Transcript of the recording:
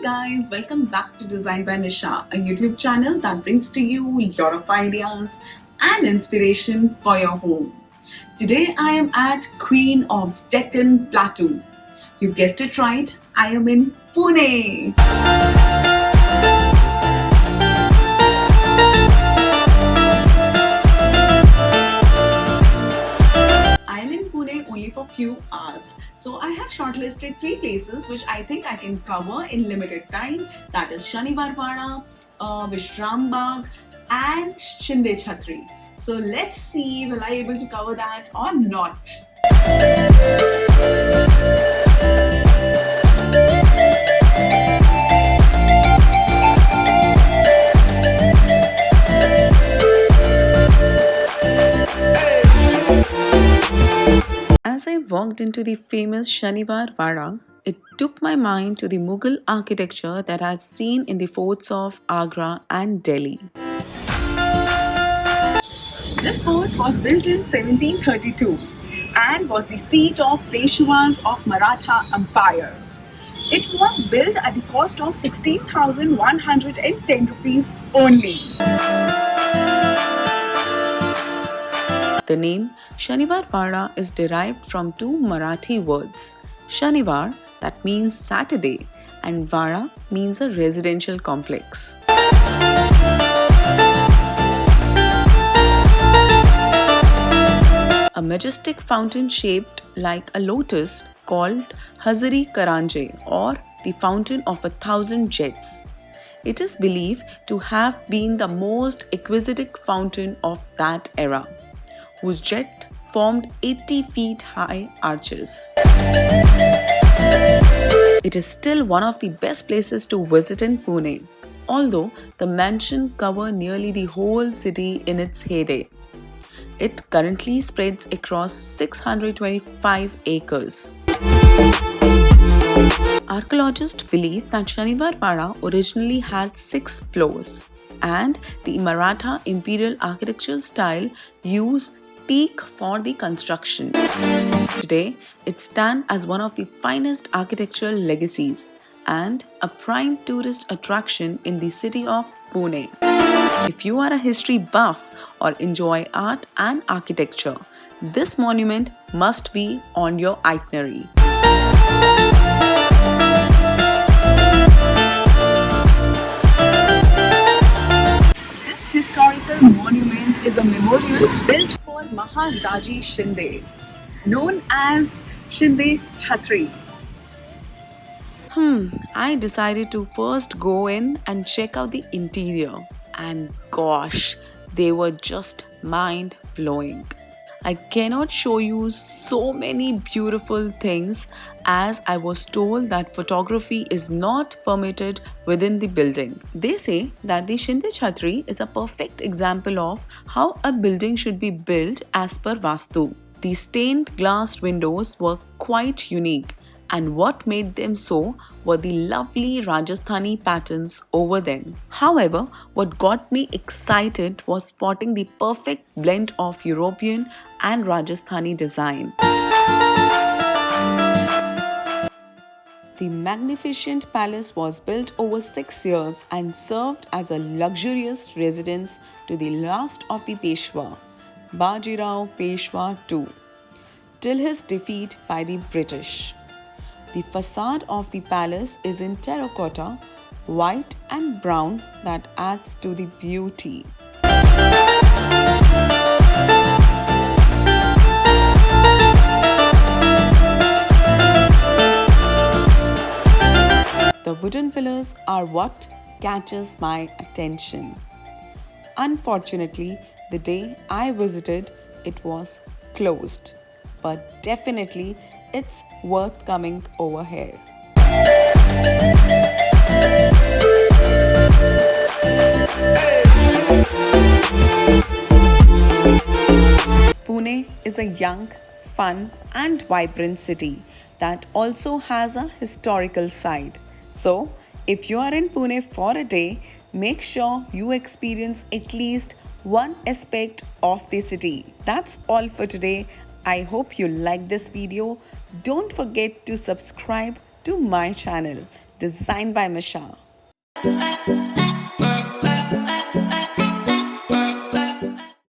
guys, welcome back to Design by Nisha, a YouTube channel that brings to you a lot of ideas and inspiration for your home. Today I am at Queen of Deccan Plateau. You guessed it right, I am in Pune. Only for few hours. So I have shortlisted 3 places which I think I can cover in limited time. That is Shaniwar Wada, Vishram Bagh and Shinde Chhatri. So let's see will I able to cover that or not. As I walked into the famous Shaniwar Wada, it took my mind to the Mughal architecture that I had seen in the forts of Agra and Delhi. This fort was built in 1732 and was the seat of Peshwas of Maratha Empire. It was built at the cost of 16,110 rupees only. The name Shaniwar Wada is derived from two Marathi words. Shaniwar, that means Saturday, and Wada means a residential complex. A majestic fountain shaped like a lotus called Hazari Karanje or the Fountain of 1,000 Jets. It is believed to have been the most exquisite fountain of that era, whose jet formed 80 feet high arches. It is still one of the best places to visit in Pune, although the mansion covers nearly the whole city in its heyday. It currently spreads across 625 acres. Archaeologists believe that Shaniwar Wada originally had 6 floors, and the Maratha imperial architectural style used teak for the construction. Today, it stands as one of the finest architectural legacies and a prime tourist attraction in the city of Pune. If you are a history buff or enjoy art and architecture, this monument must be on your itinerary. This historical monument is a memorial built for Maharaji Shinde, known as Shinde Chhatri. I decided to first go in and check out the interior, and gosh, they were just mind-blowing. I cannot show you so many beautiful things as I was told that photography is not permitted within the building. They say that the Shinde Chhatri is a perfect example of how a building should be built as per Vastu. The stained glass windows were quite unique, and what made them so were the lovely Rajasthani patterns over them. However, what got me excited was spotting the perfect blend of European and Rajasthani design. The magnificent palace was built over 6 years and served as a luxurious residence to the last of the Peshwa, Bajirao Peshwa II, till his defeat by the British. The facade of the palace is in terracotta, white and brown that adds to the beauty. The wooden pillars are what catches my attention. Unfortunately, the day I visited, it was closed, but definitely it's worth coming over here. Pune is a young, fun and vibrant city that also has a historical side. So, if you are in Pune for a day, make sure you experience at least one aspect of the city. That's all for today. I hope you like this video. Don't forget to subscribe to my channel. designed by Misha.